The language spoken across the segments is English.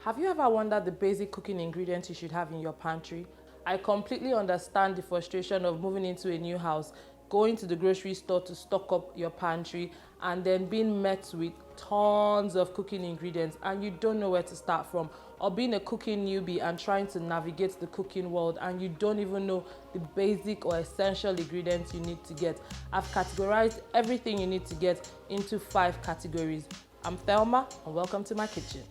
Have you ever wondered the basic cooking ingredients you should have in your pantry? I completely understand the frustration of moving into a new house, going to the grocery store to stock up your pantry, and then being met with tons of cooking ingredients and you don't know where to start from, or being a cooking newbie and trying to navigate the cooking world and you don't even know the basic or essential ingredients you need to get. I've categorized everything you need to get into 5 categories. I'm Thelma and welcome to my kitchen.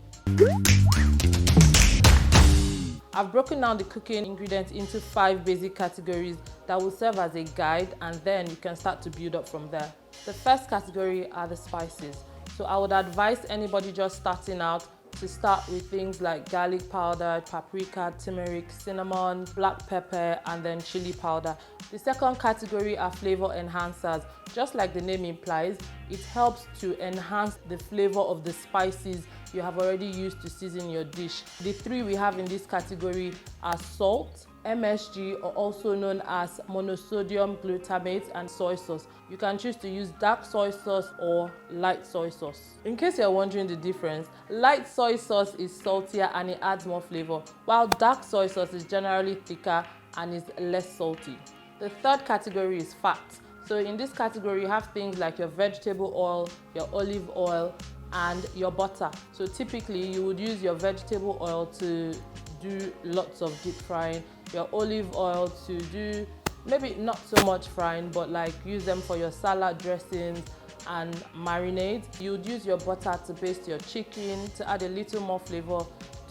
I've broken down the cooking ingredients into 5 basic categories that will serve as a guide, and then you can start to build up from there. The first category are the spices. So I would advise anybody just starting out to start with things like garlic powder, paprika, turmeric, cinnamon, black pepper, and then chili powder. The second category are flavor enhancers. Just like the name implies, it helps to enhance the flavor of the spices you have already used to season your dish. The 3 we have in this category are salt, MSG, or also known as monosodium glutamate, and soy sauce. You can choose to use dark soy sauce or light soy sauce. In case you're wondering the difference, light soy sauce is saltier and it adds more flavor, while dark soy sauce is generally thicker and is less salty. The third category is fat. So in this category, you have things like your vegetable oil, your olive oil, and your butter. So typically you would use your vegetable oil to do lots of deep frying, your olive oil to do maybe not so much frying, but like use them for your salad dressings and marinades. You would use your butter to baste your chicken, to add a little more flavor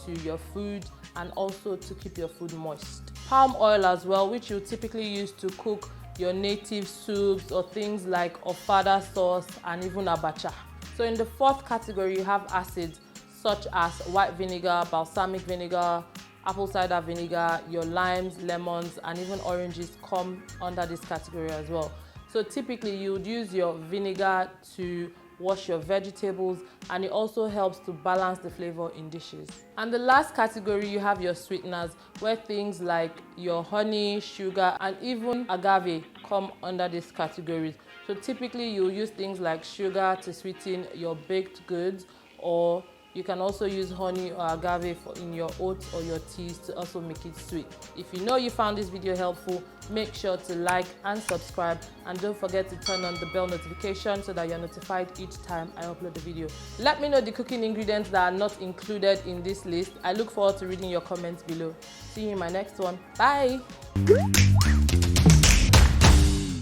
to your food, and also to keep your food moist. Palm oil as well, which you typically use to cook your native soups or things like ofada sauce and even abacha. So in the fourth category, you have acids such as white vinegar, balsamic vinegar, apple cider vinegar, your limes, lemons, and even oranges come under this category as well. So typically you would use your vinegar to wash your vegetables, and it also helps to balance the flavor in dishes. And the last category, you have your sweeteners, where things like your honey, sugar, and even agave come under these categories. So typically you use things like sugar to sweeten your baked goods, or you can also use honey or agave in your oats or your teas to also make it sweet. If you know you found this video helpful, make sure to like and subscribe, and don't forget to turn on the bell notification so that you're notified each time I upload a video. Let me know the cooking ingredients that are not included in this list. I look forward to reading your comments below. See you in my next one. Bye!